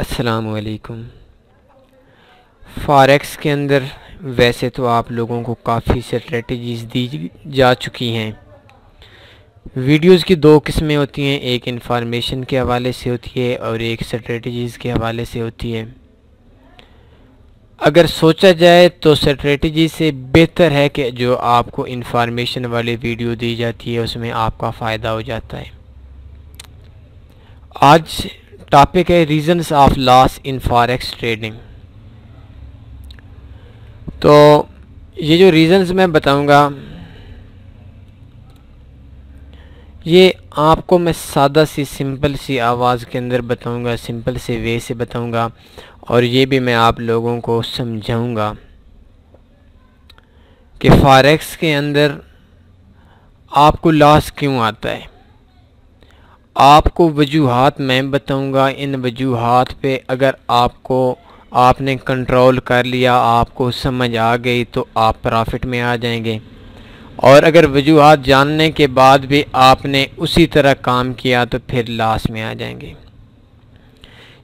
السلام علیکم۔ فاریکس کے اندر ویسے تو آپ لوگوں کو کافی اسٹریٹجیز دی جا چکی ہیں۔ ویڈیوز کی دو قسمیں ہوتی ہیں، ایک انفارمیشن کے حوالے سے ہوتی ہے اور ایک اسٹریٹجیز کے حوالے سے ہوتی ہے۔ اگر سوچا جائے تو اسٹریٹجی سے بہتر ہے کہ جو آپ کو انفارمیشن والی ویڈیو دی جاتی ہے اس میں آپ کا فائدہ ہو جاتا ہے۔ آج ٹاپک ہے reasons of loss in forex trading. تو یہ جو ریزنز میں بتاؤں گا یہ آپ کو میں سادہ سی سمپل سی آواز کے اندر بتاؤں گا، سمپل سے وے سے بتاؤں گا، اور یہ بھی میں آپ لوگوں کو سمجھاؤں گا کہ فاریکس کے اندر آپ کو لاس کیوں آتا ہے۔ آپ کو وجوہات میں بتاؤں گا، ان وجوہات پہ اگر آپ نے کنٹرول کر لیا، آپ کو سمجھ آ گئی تو آپ پرافٹ میں آ جائیں گے، اور اگر وجوہات جاننے کے بعد بھی آپ نے اسی طرح کام کیا تو پھر لاس میں آ جائیں گے۔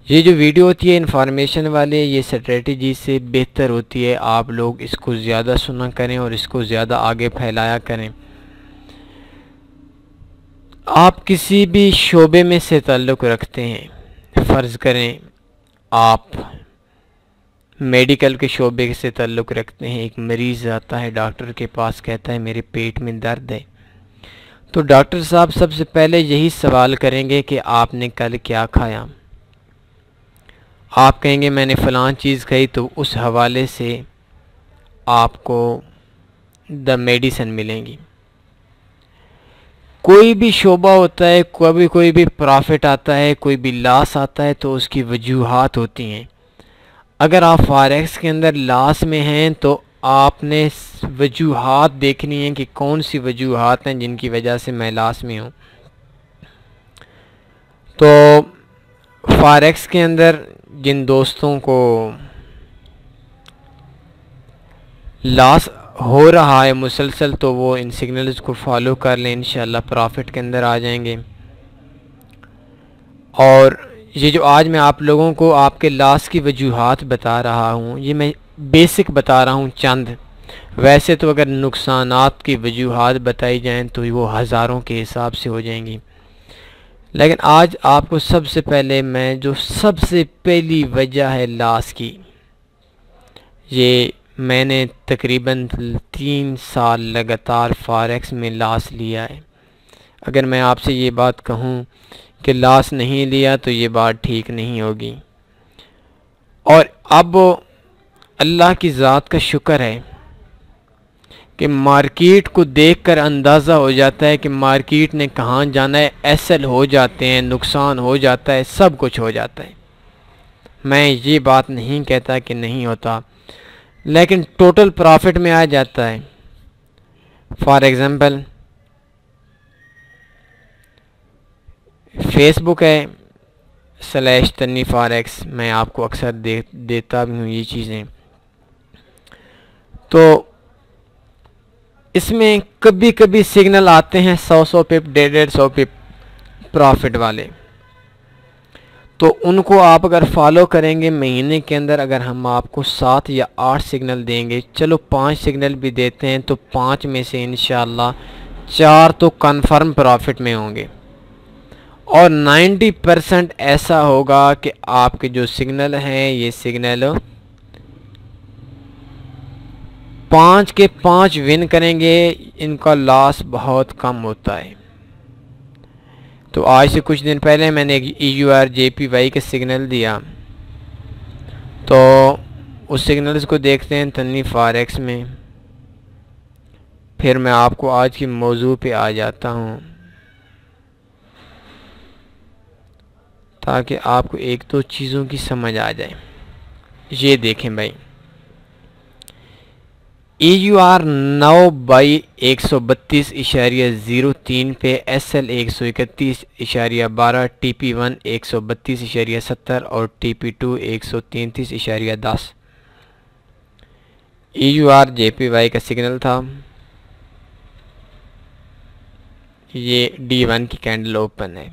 یہ جو ویڈیو ہوتی ہے انفارمیشن والے، یہ اسٹریٹجی سے بہتر ہوتی ہے، آپ لوگ اس کو زیادہ سنا کریں اور اس کو زیادہ آگے پھیلایا کریں۔ آپ کسی بھی شعبے میں سے تعلق رکھتے ہیں، فرض کریں آپ میڈیکل کے شعبے سے تعلق رکھتے ہیں، ایک مریض آتا ہے ڈاکٹر کے پاس، کہتا ہے میرے پیٹ میں درد ہے، تو ڈاکٹر صاحب سب سے پہلے یہی سوال کریں گے کہ آپ نے کل کیا کھایا۔ آپ کہیں گے میں نے فلاں چیز کھائی، تو اس حوالے سے آپ کو میڈیسن ملیں گی۔ کوئی بھی شعبہ ہوتا ہے، کوئی بھی پرافٹ آتا ہے، کوئی بھی لاس آتا ہے، تو اس کی وجوہات ہوتی ہیں۔ اگر آپ فاریکس کے اندر لاس میں ہیں تو آپ نے وجوہات دیکھنی ہیں کہ کون سی وجوہات ہیں جن کی وجہ سے میں لاس میں ہوں۔ تو فاریکس کے اندر جن دوستوں کو لاس ہو رہا ہے مسلسل، تو وہ ان سگنلز کو فالو کر لیں، انشاءاللہ پرافٹ کے اندر آ جائیں گے۔ اور یہ جو آج میں آپ لوگوں کو آپ کے لاس کی وجوہات بتا رہا ہوں، یہ میں بیسک بتا رہا ہوں چند، ویسے تو اگر نقصانات کی وجوہات بتائی جائیں تو وہ ہزاروں کے حساب سے ہو جائیں گی، لیکن آج آپ کو سب سے پہلے میں جو سب سے پہلی وجہ ہے لاس کی، یہ میں نے تقریباً 3 سال لگاتار فاریکس میں لاس لیا ہے۔ اگر میں آپ سے یہ بات کہوں کہ لاس نہیں لیا تو یہ بات ٹھیک نہیں ہوگی۔ اور اب اللہ کی ذات کا شکر ہے کہ مارکیٹ کو دیکھ کر اندازہ ہو جاتا ہے کہ مارکیٹ نے کہاں جانا ہے، ایسل ہو جاتے ہیں، نقصان ہو جاتا ہے، سب کچھ ہو جاتا ہے۔ میں یہ بات نہیں کہتا کہ نہیں ہوتا، لیکن ٹوٹل پرافٹ میں آ جاتا ہے۔ فار ایگزامپل فیس بک ہے /تنی فاریکس، میں آپ کو اکثر دیتا بھی ہوں یہ چیزیں، تو اس میں کبھی کبھی سگنل آتے ہیں 100 پپ 150 پپ پرافٹ والے، تو ان کو آپ اگر فالو کریں گے مہینے کے اندر، اگر ہم آپ کو 7 یا 8 سگنل دیں گے، چلو 5 سگنل بھی دیتے ہیں، تو 5 میں سے انشاءاللہ 4 تو کنفرم پرافٹ میں ہوں گے، اور 90% ایسا ہوگا کہ آپ کے جو سگنل ہیں یہ سگنل 5 کے 5 ون کریں گے، ان کا لاس بہت کم ہوتا ہے۔ تو آج سے کچھ دن پہلے میں نے ایک EUR/JPY کا سگنل دیا، تو اس سگنلز کو دیکھتے ہیں تنی فاریکس میں۔ پھر میں آپ کو آج کی موضوع پہ آ جاتا ہوں تاکہ آپ کو ایک دو چیزوں کی سمجھ آ جائے۔ یہ دیکھیں بھائی، EUR 9/132.03 پہ SL 131.12، TP1 132.70 اور TP2 133.10 EUR/JPY کا سگنل تھا۔ یہ D1 کی کینڈل اوپن ہے۔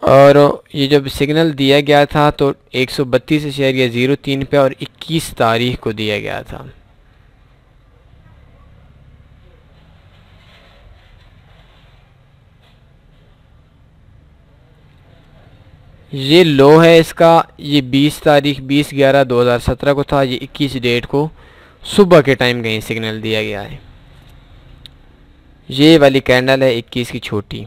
اور یہ جب سگنل دیا گیا تھا تو 132.03 پہ اور 21 تاریخ کو دیا گیا تھا۔ یہ لو ہے اس کا، یہ 20 تاریخ 20/11/2017 کو تھا، یہ 21 ڈیٹ کو صبح کے ٹائم کہیں سگنل دیا گیا ہے۔ یہ والی کینڈل ہے 21 کی چھوٹی،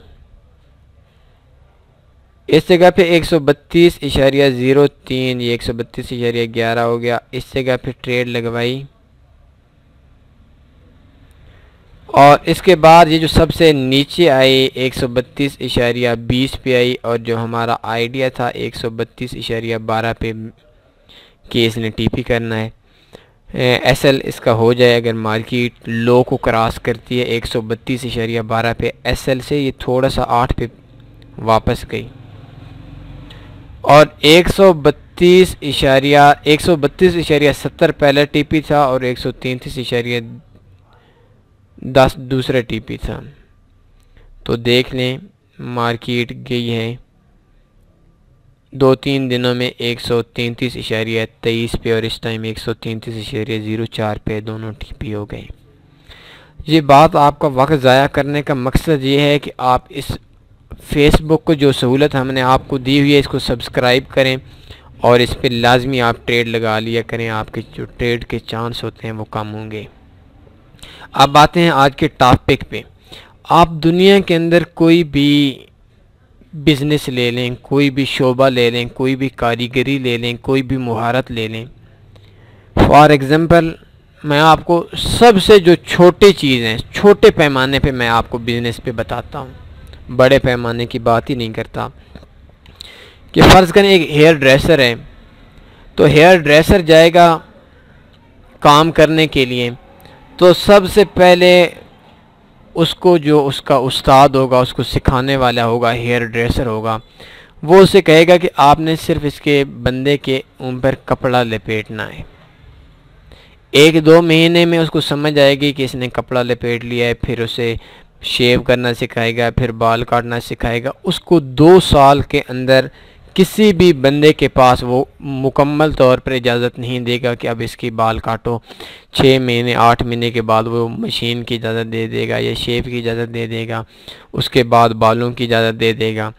اس جگہ پہ 132.03، یہ 132.11 ہو گیا، اس جگہ پہ ٹریڈ لگوائی، اور اس کے بعد یہ جو سب سے نیچے آئی 132.20 پہ آئی، اور جو ہمارا آئیڈیا تھا 132.12 پہ کہ اس نے ٹی پی کرنا ہے، ایس ایل اس کا ہو جائے اگر مارکیٹ لو کو کراس کرتی ہے 132.12 پہ ایس ایل سے، یہ تھوڑا سا 8 پہ واپس گئی، اور 132.70 پہلا ٹی پی تھا اور 133.10 دوسرا ٹی پی تھا۔ تو دیکھ لیں مارکیٹ گئی ہے 2-3 دنوں میں 133.23 پہ، اور اس ٹائم 133.04 پہ دونوں ٹی پی ہو گئے۔ یہ بات آپ کا وقت ضائع کرنے کا مقصد یہ ہے کہ آپ اس فیس بک کو جو سہولت ہم نے آپ کو دی ہوئی ہے اس کو سبسکرائب کریں، اور اس پہ لازمی آپ ٹریڈ لگا لیا کریں، آپ کے جو ٹریڈ کے چانس ہوتے ہیں وہ کم ہوں گے۔ اب آتے ہیں آج کے ٹاپک پہ۔ آپ دنیا کے اندر کوئی بھی بزنس لے لیں، کوئی بھی شعبہ لے لیں، کوئی بھی کاریگری لے لیں، کوئی بھی مہارت لے لیں، فار ایگزامپل میں آپ کو سب سے جو چھوٹی چیز ہیں، چھوٹے پیمانے پہ میں آپ کو بزنس پہ بتاتا ہوں، بڑے پیمانے کی بات ہی نہیں کرتا، کہ فرض کریں ایک ہیئر ڈریسر ہے، تو ہیئر ڈریسر جائے گا کام کرنے کے لیے، تو سب سے پہلے اس کو جو اس کا استاد ہوگا، اس کو سکھانے والا ہوگا، ہیئر ڈریسر ہوگا، وہ اسے کہے گا کہ آپ نے صرف اس کے بندے کے اوپر کپڑا لپیٹنا ہے۔ 1-2 مہینے میں اس کو سمجھ آئے گی کہ اس نے کپڑا لپیٹ لیا ہے، پھر اسے شیو کرنا سکھائے گا، پھر بال کاٹنا سکھائے گا۔ اس کو 2 سال کے اندر کسی بھی بندے کے پاس وہ مکمل طور پر اجازت نہیں دے گا کہ اب اس کی بال کاٹو۔ 6 مہینے 8 مہینے کے بعد وہ مشین کی اجازت دے دے گا یا شیو کی اجازت دے دے گا، اس کے بعد بالوں کی اجازت دے دے گا۔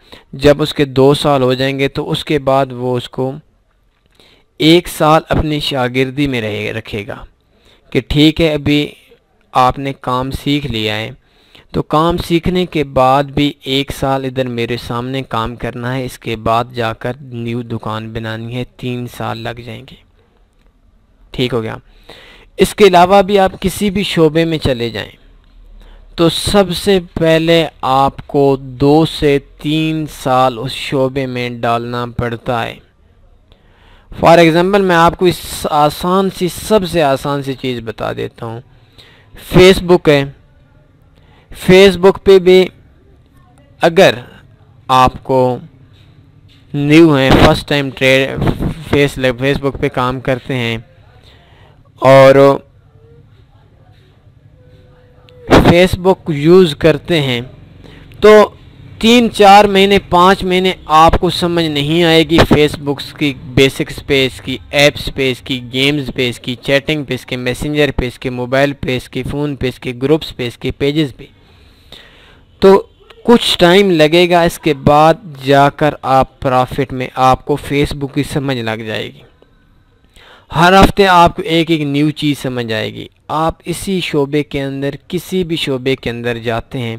جب اس کے 2 سال ہو جائیں گے تو اس کے بعد وہ اس کو 1 سال اپنی شاگردی میں رکھے گا کہ ٹھیک ہے ابھی آپ نے کام سیکھ لیا ہے، تو کام سیکھنے کے بعد بھی 1 سال ادھر میرے سامنے کام کرنا ہے، اس کے بعد جا کر نیو دکان بنانی ہے، 3 سال لگ جائیں گے۔ ٹھیک ہو گیا۔ اس کے علاوہ بھی آپ کسی بھی شعبے میں چلے جائیں تو سب سے پہلے آپ کو 2 سے 3 سال اس شعبے میں ڈالنا پڑتا ہے۔ فار ایگزامپل میں آپ کو اس سب سے آسان سی چیز بتا دیتا ہوں۔ فیس بک ہے، فیس بک پہ بھی اگر آپ کو نیو ہیں، فرسٹ ٹائم فیس بک پہ کام کرتے ہیں اور فیس بک یوز کرتے ہیں، تو 3-4 مہینے 5 مہینے آپ کو سمجھ نہیں آئے گی فیس بکس کی بیسکس پہ، اس کی ایپس پہ، اس کی گیمز پہ، اس کی چیٹنگ پہ، اس کے میسنجر پہ، اس کے موبائل پہ، اس کے فون پہ، اس کے گروپس پہ، اس کے پیجز پہ، تو کچھ ٹائم لگے گا۔ اس کے بعد جا کر آپ پرافٹ میں آپ کو فیس بک کی سمجھ لگ جائے گی۔ ہر ہفتے آپ کو ایک نیو چیز سمجھ آئے گی۔ آپ اسی شعبے کے اندر کسی بھی شعبے کے اندر جاتے ہیں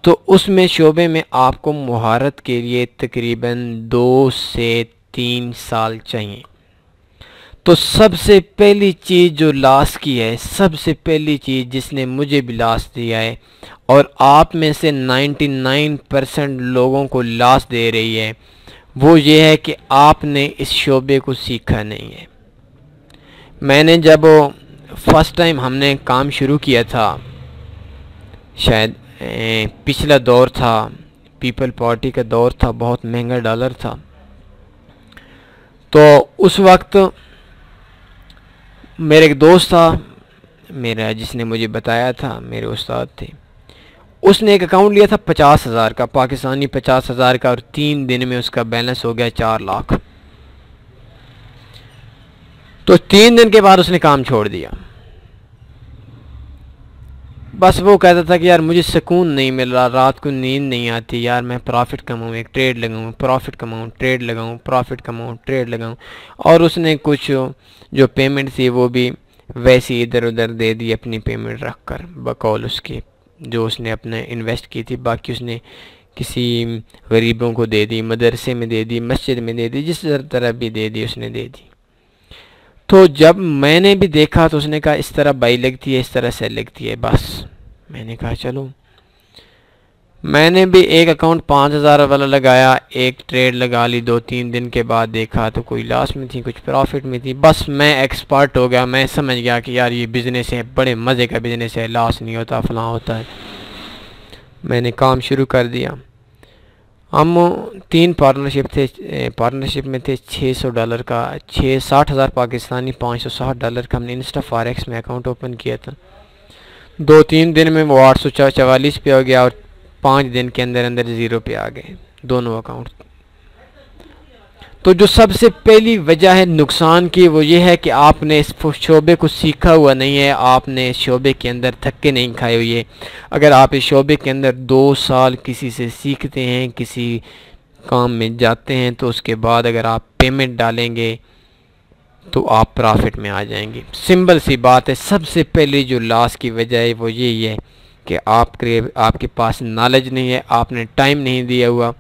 تو اس میں شعبے میں آپ کو مہارت کے لیے تقریباً 2 سے 3 سال چاہیے۔ تو سب سے پہلی چیز جو لاس کی ہے، سب سے پہلی چیز جس نے مجھے بھی لاس دیا ہے اور آپ میں سے 99% لوگوں کو لاس دے رہی ہے، وہ یہ ہے کہ آپ نے اس شعبے کو سیکھا نہیں ہے۔ میں نے جب فرسٹ ٹائم ہم نے کام شروع کیا تھا، شاید پچھلا دور تھا، پیپل پارٹی کا دور تھا، بہت مہنگا ڈالر تھا، تو اس وقت میرے ایک دوست تھا میرا، جس نے مجھے بتایا تھا، میرے استاد تھے، اس نے ایک اکاؤنٹ لیا تھا 50,000 کا، پاکستانی 50,000 کا، اور 3 دن میں اس کا بیلنس ہو گیا 4 لاکھ۔ تو 3 دن کے بعد اس نے کام چھوڑ دیا۔ بس وہ کہتا تھا کہ یار مجھے سکون نہیں مل رہا، رات کو نیند نہیں آتی، یار میں پروفٹ کماؤں، ایک ٹریڈ لگاؤں، پروفٹ کماؤں، ٹریڈ لگاؤں، پروفٹ کماؤں، ٹریڈ لگاؤں۔ اور اس نے کچھ جو پیمنٹ تھی وہ بھی ویسی ادھر ادھر دے دی، اپنی پیمنٹ رکھ کر بقول اس کی جو اس نے اپنے انویسٹ کی تھی، باقی اس نے کسی غریبوں کو دے دی، مدرسے میں دے دی، مسجد میں دے دی، جس طرح بھی دے دی اس نے دے دی۔ تو جب میں نے بھی دیکھا تو اس نے کہا اس طرح بائی لگتی ہے، اس طرح سیل لگتی ہے، بس میں نے کہا چلو۔ میں نے بھی ایک اکاؤنٹ 5,000 والا لگایا، ایک ٹریڈ لگا لی، 2-3 دن کے بعد دیکھا تو کوئی لاس میں تھی، کچھ پروفٹ میں تھی۔ بس میں ایکسپرٹ ہو گیا، میں سمجھ گیا کہ یار یہ بزنس ہے، بڑے مزے کا بزنس ہے، لاس نہیں ہوتا، فلاں ہوتا ہے۔ میں نے کام شروع کر دیا۔ ہم 3 پارٹنرشپ میں تھے، $600 کا، 60,000 پاکستانی، $560 کا ہم نے انسٹا فاریکس میں اکاؤنٹ اوپن کیا تھا۔ 2-3 دن میں وہ 844 پہ ہو گیا، اور 5 دن کے اندر اندر 0 پہ آ گئے دونوں اکاؤنٹ۔ تو جو سب سے پہلی وجہ ہے نقصان کی، وہ یہ ہے کہ آپ نے اس شعبے کو سیکھا ہوا نہیں ہے، آپ نے اس شعبے کے اندر دھکے نہیں کھائے ہوئے۔ اگر آپ اس شعبے کے اندر 2 سال کسی سے سیکھتے ہیں، کسی کام میں جاتے ہیں، تو اس کے بعد اگر آپ پیمنٹ ڈالیں گے تو آپ پرافٹ میں آ جائیں گے۔ سمپل سی بات ہے۔ سب سے پہلی جو لاس کی وجہ ہے وہ یہی ہے کہ آپ کے پاس نالج نہیں ہے، آپ نے ٹائم نہیں دیا ہوا۔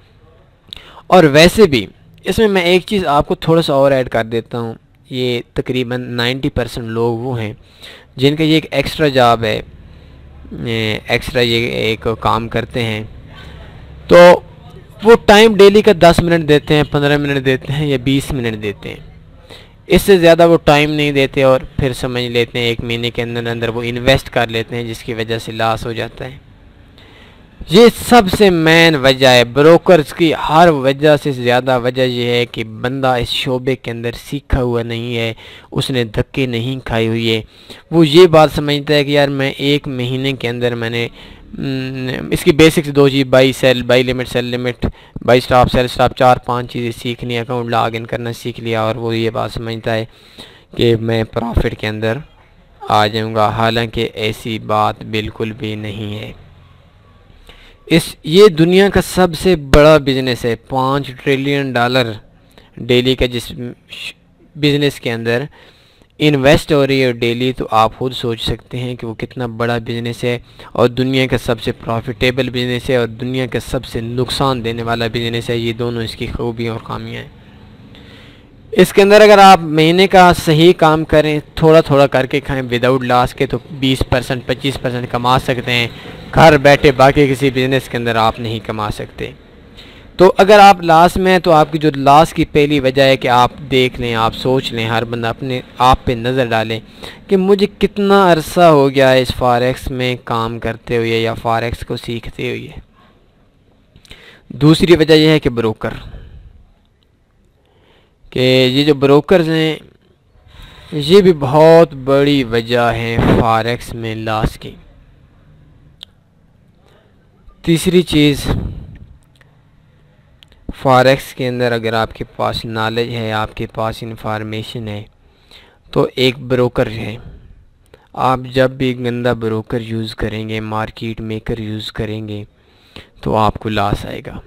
اور ویسے بھی اس میں ایک چیز آپ کو تھوڑا سا اور ایڈ کر دیتا ہوں، یہ تقریباً 90% لوگ وہ ہیں جن کا یہ ایک ایکسٹرا جاب ہے، ایکسٹرا یہ ایک کام کرتے ہیں، تو وہ ٹائم ڈیلی کا 10 منٹ دیتے ہیں، 15 منٹ دیتے ہیں، یا 20 منٹ دیتے ہیں، اس سے زیادہ وہ ٹائم نہیں دیتے، اور پھر سمجھ لیتے ہیں 1 مہینے کے اندر اندر وہ انویسٹ کر لیتے ہیں، جس کی وجہ سے لاس ہو جاتا ہے۔ یہ سب سے مین وجہ ہے، بروکرز کی ہر وجہ سے زیادہ وجہ یہ ہے کہ بندہ اس شعبے کے اندر سیکھا ہوا نہیں ہے، اس نے دھکے نہیں کھائے ہوئی ہے۔ وہ یہ بات سمجھتا ہے کہ یار میں 1 مہینے کے اندر میں نے اس کی بیسکس 2 چیز، buy sell, buy limit, sell limit, buy stop, sell stop, 4-5 چیزیں سیکھنی، اکاؤنٹ لاگ ان کرنا سیکھ لیا، اور وہ یہ بات سمجھتا ہے کہ میں پروفٹ کے اندر آ جاؤں گا، حالانکہ ایسی بات بالکل بھی نہیں ہے۔ یہ دنیا کا سب سے بڑا بزنس ہے، $5 ٹریلین ڈیلی کا جس بزنس کے اندر انویسٹ ہو رہی ہے ڈیلی، تو آپ خود سوچ سکتے ہیں کہ وہ کتنا بڑا بزنس ہے، اور دنیا کا سب سے پروفیٹیبل بزنس ہے، اور دنیا کا سب سے نقصان دینے والا بزنس ہے۔ یہ دونوں اس کی خوبیاں اور خامیاں ہیں۔ اس کے اندر اگر آپ مہینے کا صحیح کام کریں، تھوڑا تھوڑا کر کے کھائیں وداؤٹ لاس کے، تو 20% 25% کما سکتے ہیں گھر بیٹھے، باقی کسی بزنس کے اندر آپ نہیں کما سکتے۔ تو اگر آپ لاس میں ہیں تو آپ کی جو لاس کی پہلی وجہ ہے کہ آپ دیکھ لیں، آپ سوچ لیں، ہر بندہ اپنے آپ پہ نظر ڈالیں کہ مجھے کتنا عرصہ ہو گیا ہے اس فاریکس میں کام کرتے ہوئے یا فاریکس کو سیکھتے ہوئے۔ دوسری وجہ یہ ہے کہ بروکر، کہ یہ جو بروکرز ہیں یہ بھی بہت بڑی وجہ ہے فاریکس میں لاس کی۔ تیسری چیز، فاریکس کے اندر اگر آپ کے پاس نالج ہے، آپ کے پاس انفارمیشن ہے، تو ایک بروکر ہے، آپ جب بھی گندا بروکر یوز کریں گے، مارکیٹ میکر یوز کریں گے، تو آپ کو لاس آئے گا۔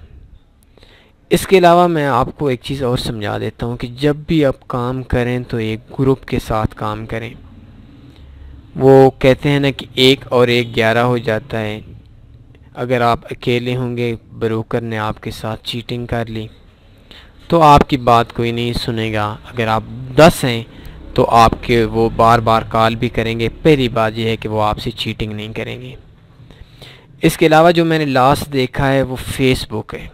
اس کے علاوہ میں آپ کو ایک چیز اور سمجھا دیتا ہوں کہ جب بھی آپ کام کریں تو ایک گروپ کے ساتھ کام کریں۔ وہ کہتے ہیں نا کہ 1 اور 1 11 ہو جاتا ہے۔ اگر آپ اکیلے ہوں گے، بروکر نے آپ کے ساتھ چیٹنگ کر لی، تو آپ کی بات کوئی نہیں سنے گا۔ اگر آپ 10 ہیں تو آپ کے وہ بار بار کال بھی کریں گے۔ پہلی بات یہ ہے کہ وہ آپ سے چیٹنگ نہیں کریں گے۔ اس کے علاوہ جو میں نے لاس دیکھا ہے وہ فیس بک ہے۔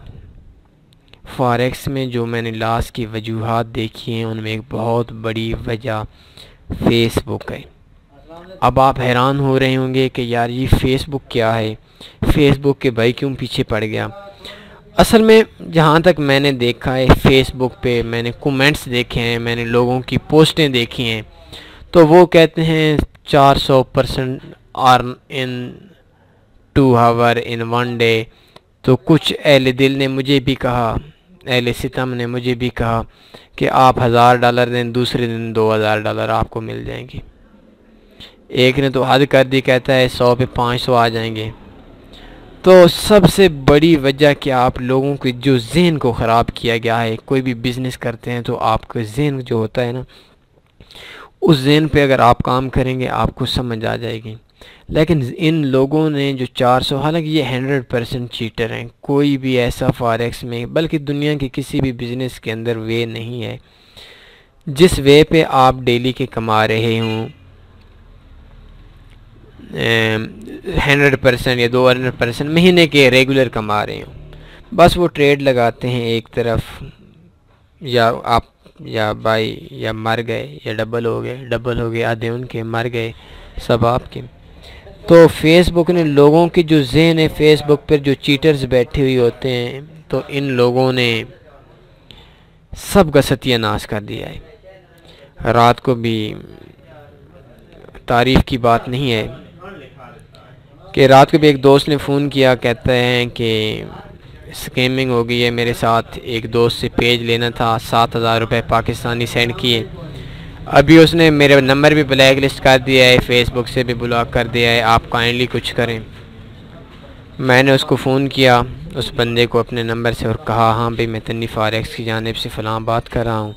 فاریکس میں جو میں نے لاس کی وجوہات دیکھی ہیں، ان میں ایک بہت بڑی وجہ فیس بک ہے۔ اب آپ حیران ہو رہے ہوں گے کہ یار یہ فیس بک کیا ہے، فیس بک کے بھائی کیوں پیچھے پڑ گیا۔ اصل میں جہاں تک میں نے دیکھا ہے، فیس بک پہ میں نے کومنٹس دیکھے ہیں، میں نے لوگوں کی پوسٹیں دیکھی ہیں، تو وہ کہتے ہیں 400% ارن ان 2 hour in 1 day. تو کچھ اہل دل نے مجھے بھی کہا، اہل ستم نے مجھے بھی کہا کہ آپ $1000 دیں، دوسرے دن $2000 آپ کو مل جائیں گے۔ ایک نے تو حد کر دی، کہتا ہے 100 پہ 500 آ جائیں گے۔ تو سب سے بڑی وجہ کہ آپ لوگوں کے جو ذہن کو خراب کیا گیا ہے، کوئی بھی بزنس کرتے ہیں تو آپ کا ذہن جو ہوتا ہے نا، اس ذہن پہ اگر آپ کام کریں گے آپ کو سمجھ آ جائے گی۔ لیکن ان لوگوں نے جو 400، حالانکہ یہ 100% چیٹر ہیں، کوئی بھی ایسا فاریکس میں بلکہ دنیا کے کسی بھی بزنس کے اندر وے نہیں ہے جس وے پہ آپ ڈیلی کے کما رہے ہوں 100% یا 200% مہینے کے ریگولر کما رہے ہوں۔ بس وہ ٹریڈ لگاتے ہیں ایک طرف، یا آپ یا بائی یا مر گئے یا ڈبل ہو گئے، آدھے ان کے مر گئے، سب آپ کے۔ تو فیس بک نے لوگوں کی جو ذہن ہے، فیس بک پر جو چیٹرز بیٹھے ہوئے ہوتے ہیں، تو ان لوگوں نے سب کا ستیہ ناش کر دیا ہے۔ رات کو بھی تعریف کی بات نہیں ہے کہ رات کو بھی ایک دوست نے فون کیا، کہتا ہے کہ اسکیمنگ ہو گئی ہے میرے ساتھ، ایک دوست سے پیج لینا تھا، 7000 روپے پاکستانی سینڈ کیے، ابھی اس نے میرے نمبر بھی بلیک لسٹ کر دیا ہے، فیس بک سے بھی بلاک کر دیا ہے، آپ کائنڈلی کچھ کریں۔ میں نے اس کو فون کیا، اس بندے کو اپنے نمبر سے، اور کہا ہاں بھئی میں تنی فاریکس کی جانب سے فلاں بات کر رہا ہوں،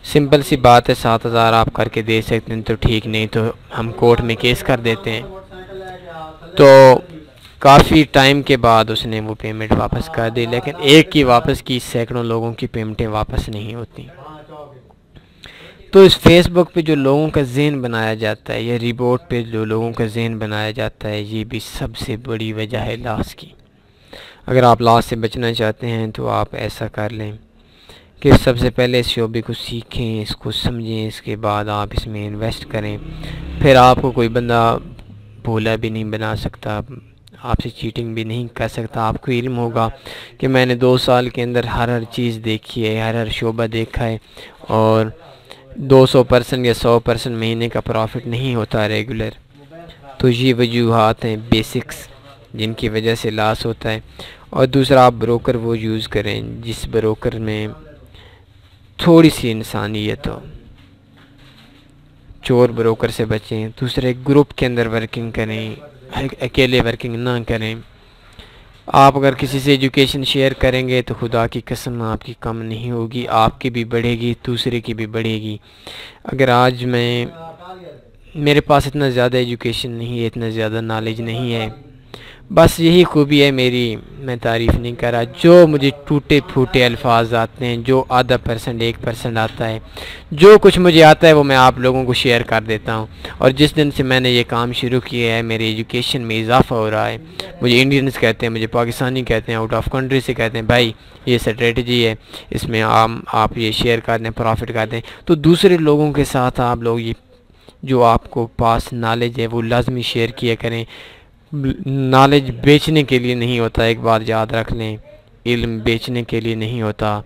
سمپل سی بات ہے، 7000 آپ کر کے دے سکتے ہیں تو ٹھیک، نہیں تو ہم کورٹ میں کیس کر دیتے ہیں۔ تو کافی ٹائم کے بعد اس نے وہ پیمنٹ واپس کر دی، لیکن ایک کی واپس کی، سینکڑوں لوگوں کی پیمنٹیں واپس نہیں ہوتی۔ تو اس فیس بک پہ جو لوگوں کا ذہن بنایا جاتا ہے، یا ریبوٹ پہ جو لوگوں کا ذہن بنایا جاتا ہے، یہ بھی سب سے بڑی وجہ ہے لاس کی۔ اگر آپ لاس سے بچنا چاہتے ہیں تو آپ ایسا کر لیں کہ سب سے پہلے اس شعبے کو سیکھیں، اس کو سمجھیں، اس کے بعد آپ اس میں انویسٹ کریں، پھر آپ کو کوئی بندہ بھولا بھی نہیں بنا سکتا، آپ سے چیٹنگ بھی نہیں کر سکتا۔ آپ کو علم ہوگا کہ میں نے 2 سال کے اندر ہر چیز دیکھی ہے، ہر شعبہ دیکھا ہے، اور 200% یا 100% مہینے کا پروفٹ نہیں ہوتا ریگولر۔ تو یہ وجوہات ہیں بیسکس جن کی وجہ سے لاس ہوتا ہے۔ اور دوسرا، آپ بروکر وہ یوز کریں جس بروکر میں تھوڑی سی انسانیت ہو، چور بروکر سے بچیں۔ دوسرے، گروپ کے اندر ورکنگ کریں، اکیلے ورکنگ نہ کریں۔ آپ اگر کسی سے ایجوکیشن شیئر کریں گے تو خدا کی قسم آپ کی کم نہیں ہوگی، آپ کی بھی بڑھے گی، دوسرے کی بھی بڑھے گی۔ اگر آج میرے پاس اتنا زیادہ ایجوکیشن نہیں ہے، اتنا زیادہ نالج نہیں ہے، بس یہی خوبی ہے میری، میں تعریف نہیں کر رہا، جو مجھے ٹوٹے پھوٹے الفاظ آتے ہیں، جو آدھا پرسنٹ 1% آتا ہے، جو کچھ مجھے آتا ہے وہ میں آپ لوگوں کو شیئر کر دیتا ہوں۔ اور جس دن سے میں نے یہ کام شروع کیا ہے، میری ایجوکیشن میں اضافہ ہو رہا ہے۔ مجھے انڈینز کہتے ہیں، مجھے پاکستانی کہتے ہیں، آؤٹ آف کنٹری سے کہتے ہیں بھائی یہ اسٹریٹجی ہے، اس میں آپ یہ شیئر کر دیں، پروفٹ کر دیں۔ تو دوسرے لوگوں کے ساتھ آپ لوگ یہ جو آپ کو پاس نالج ہے وہ لازمی شیئر کیا کریں۔ نالج بیچنے کے لیے نہیں ہوتا، ایک بات یاد رکھ لیں، علم بیچنے کے لیے نہیں ہوتا،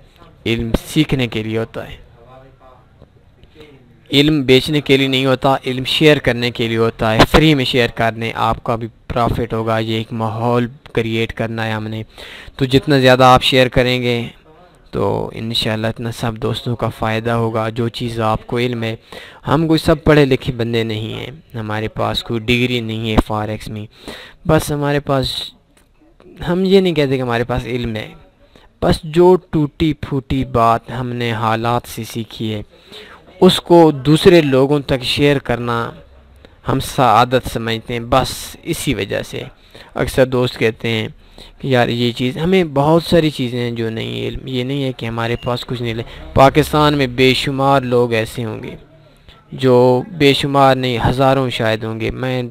علم سیکھنے کے لیے ہوتا ہے۔ علم بیچنے کے لیے نہیں ہوتا، علم شیئر کرنے کے لیے ہوتا ہے۔ فری میں شیئر کر دیں، آپ کا بھی پروفٹ ہوگا۔ یہ ایک ماحول کریٹ کرنا ہے ہم نے، تو جتنا زیادہ آپ شیئر کریں گے تو انشاءاللہ اتنا سب دوستوں کا فائدہ ہوگا۔ جو چیز آپ کو علم ہے، ہم کوئی سب پڑھے لکھے بندے نہیں ہیں، ہمارے پاس کوئی ڈگری نہیں ہے فاریکس میں، بس ہمارے پاس، ہم یہ نہیں کہتے کہ ہمارے پاس علم ہے، بس جو ٹوٹی پھوٹی بات ہم نے حالات سے سیکھی ہے اس کو دوسرے لوگوں تک شیئر کرنا ہم سعادت سمجھتے ہیں۔ بس اسی وجہ سے اکثر دوست کہتے ہیں کہ یار یہ چیز، ہمیں بہت ساری چیزیں ہیں جو نہیں، علم یہ نہیں ہے کہ ہمارے پاس کچھ نہیں۔ پاکستان میں بے شمار لوگ ایسے ہوں گے، جو بے شمار نہیں ہزاروں شاید ہوں گے، میں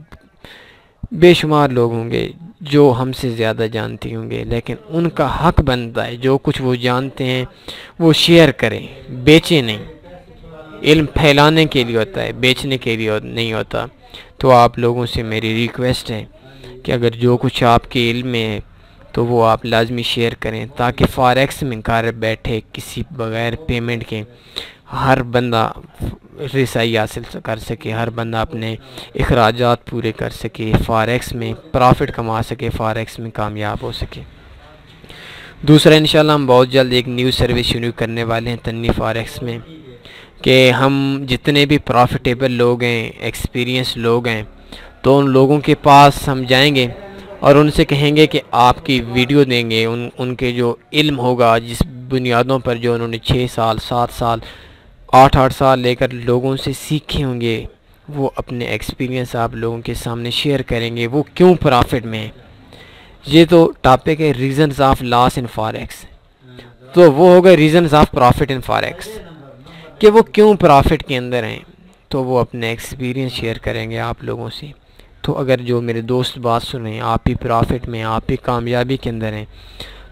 بے شمار لوگ ہوں گے جو ہم سے زیادہ جانتے ہوں گے، لیکن ان کا حق بنتا ہے جو کچھ وہ جانتے ہیں وہ شیئر کریں، بیچیں نہیں۔ علم پھیلانے کے لیے ہوتا ہے، بیچنے کے لیے نہیں ہوتا۔ تو آپ لوگوں سے میری ریکویسٹ ہے کہ اگر جو کچھ آپ کے علم میں ہے تو وہ آپ لازمی شیئر کریں، تاکہ فاریکس میں گھر بیٹھے کسی بغیر پیمنٹ کے ہر بندہ رسائی حاصل کر سکے، ہر بندہ اپنے اخراجات پورے کر سکے، فاریکس میں پرافٹ کما سکے، فاریکس میں کامیاب ہو سکے۔ دوسرا انشاءاللہ ہم بہت جلد ایک نیو سروس شروع کرنے والے ہیں تنوی فاریکس میں، کہ ہم جتنے بھی پروفیٹیبل لوگ ہیں، ایکسپیرینس لوگ ہیں، تو ان لوگوں کے پاس ہم جائیں گے اور ان سے کہیں گے کہ آپ کی ویڈیو دیں گے، ان کے جو علم ہوگا، جس بنیادوں پر جو انہوں نے 6 سال 7 سال 8 سال لے کر لوگوں سے سیکھے ہوں گے، وہ اپنے ایکسپیرینس آپ لوگوں کے سامنے شیئر کریں گے، وہ کیوں پرافٹ میں ہیں۔ یہ تو ٹاپک ہے reasons of loss in forex, تو وہ ہوگا reasons of profit in forex, کہ وہ کیوں پرافٹ کے اندر ہیں، تو وہ اپنے ایکسپیرینس شیئر کریں گے آپ لوگوں سے۔ تو اگر جو میرے دوست بات سن رہے ہیں، آپ بھی پرافٹ میں، آپ بھی کامیابی کے اندر ہیں،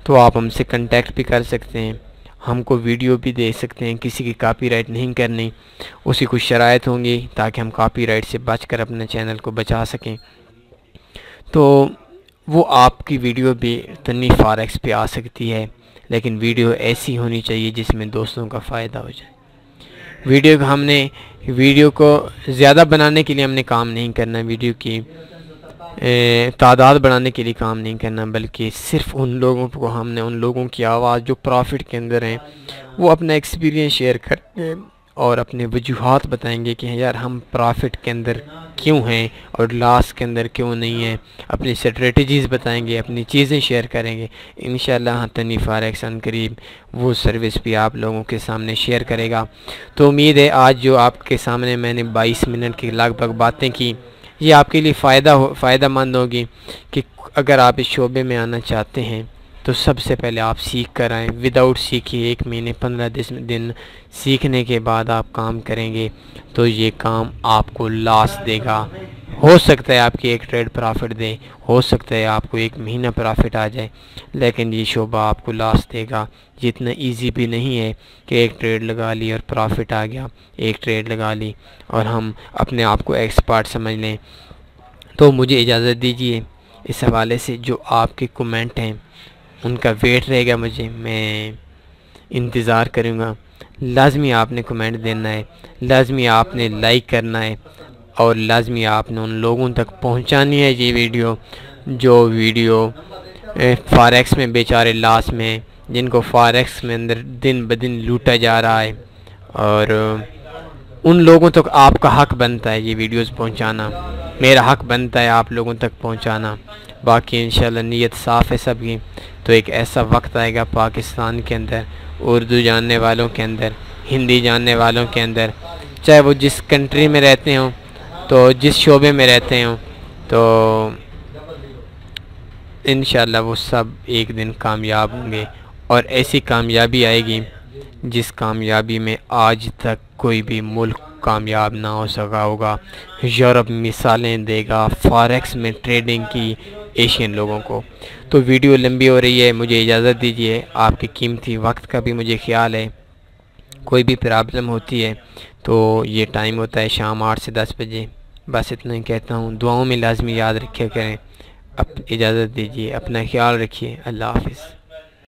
تو آپ ہم سے کنٹیکٹ بھی کر سکتے ہیں، ہم کو ویڈیو بھی دے سکتے ہیں، کسی کی کاپی رائٹ نہیں کرنی، اسی کچھ شرائط ہوں گی تاکہ ہم کاپی رائٹ سے بچ کر اپنے چینل کو بچا سکیں۔ تو وہ آپ کی ویڈیو بھی تنوی فاریکس پہ آ سکتی ہے، لیکن ویڈیو ایسی ہونی چاہیے جس میں دوستوں کا فائدہ ہو جائے۔ ویڈیو کو زیادہ بنانے کے لیے ہم نے کام نہیں کرنا، ویڈیو کی تعداد بڑھانے کے لیے کام نہیں کرنا، بلکہ صرف ان لوگوں کو ہم نے، ان لوگوں کی آواز جو پرافٹ کے اندر ہیں، وہ اپنا ایکسپیرینس شیئر کریں اور اپنے وجوہات بتائیں گے کہ یار ہم پرافٹ کے اندر کیوں ہیں اور لاس کے اندر کیوں نہیں ہیں، اپنی اسٹریٹجیز بتائیں گے، اپنی چیزیں شیئر کریں گے۔ انشاءاللہ تنوی فاریکس ان قریب وہ سروس بھی آپ لوگوں کے سامنے شیئر کرے گا۔ تو امید ہے آج جو آپ کے سامنے میں نے 22 منٹ کی لگ بھگ باتیں کی، یہ آپ کے لیے فائدہ مند ہوگی، کہ اگر آپ اس شعبے میں آنا چاہتے ہیں تو سب سے پہلے آپ سیکھ کر آئیں، وداؤٹ سیکھیے 1 مہینے 15 دن سیکھنے کے بعد آپ کام کریں گے تو یہ کام آپ کو لاس دے گا۔ ہو سکتا ہے آپ کی ایک ٹریڈ پرافٹ دے، ہو سکتا ہے آپ کو 1 مہینہ پرافٹ آ جائے، لیکن یہ شعبہ آپ کو لاس دے گا۔ یہ اتنا ایزی بھی نہیں ہے کہ ایک ٹریڈ لگا لی اور پرافٹ آ گیا، ایک ٹریڈ لگا لی اور ہم اپنے آپ کو ایکسپرٹ سمجھ لیں۔ تو مجھے اجازت دیجیے، اس حوالے سے جو آپ کے کومنٹ ہیں ان کا ویٹ رہے گا، میں انتظار کروں گا۔ لازمی آپ نے کومنٹ دینا ہے، لازمی آپ نے لائک کرنا ہے، اور لازمی آپ نے ان لوگوں تک پہنچانی ہے یہ ویڈیو جو فاریکس میں بیچارے لاس میں ہیں، جن کو فاریکس میں اندر دن بدن لوٹا جا رہا ہے، اور ان لوگوں تک آپ کا حق بنتا ہے یہ ویڈیوز پہنچانا، میرا حق بنتا ہے آپ لوگوں تک پہنچانا۔ باقی انشاءاللہ نیت صاف ہے سب کی، تو ایک ایسا وقت آئے گا پاکستان کے اندر، اردو جاننے والوں کے اندر، ہندی جاننے والوں کے اندر، چاہے وہ جس کنٹری میں رہتے ہوں، تو جس شعبے میں رہتے ہوں، تو انشاءاللہ وہ سب ایک دن کامیاب ہوں گے، اور ایسی کامیابی آئے گی جس کامیابی میں آج تک کوئی بھی ملک کامیاب نہ ہو سکا ہوگا۔ یورپ مثالیں دے گا فاریکس میں ٹریڈنگ کی ایشین لوگوں کو۔ تو ویڈیو لمبی ہو رہی ہے، مجھے اجازت دیجیے، آپ کے قیمتی وقت کا بھی مجھے خیال ہے، کوئی بھی پرابلم ہوتی ہے تو یہ ٹائم ہوتا ہے شام 8 سے 10 بجے۔ بس اتنا ہی کہتا ہوں، دعاؤں میں لازمی یاد رکھے کریں۔ اب اجازت دیجیے، اپنا خیال رکھیے، اللہ حافظ۔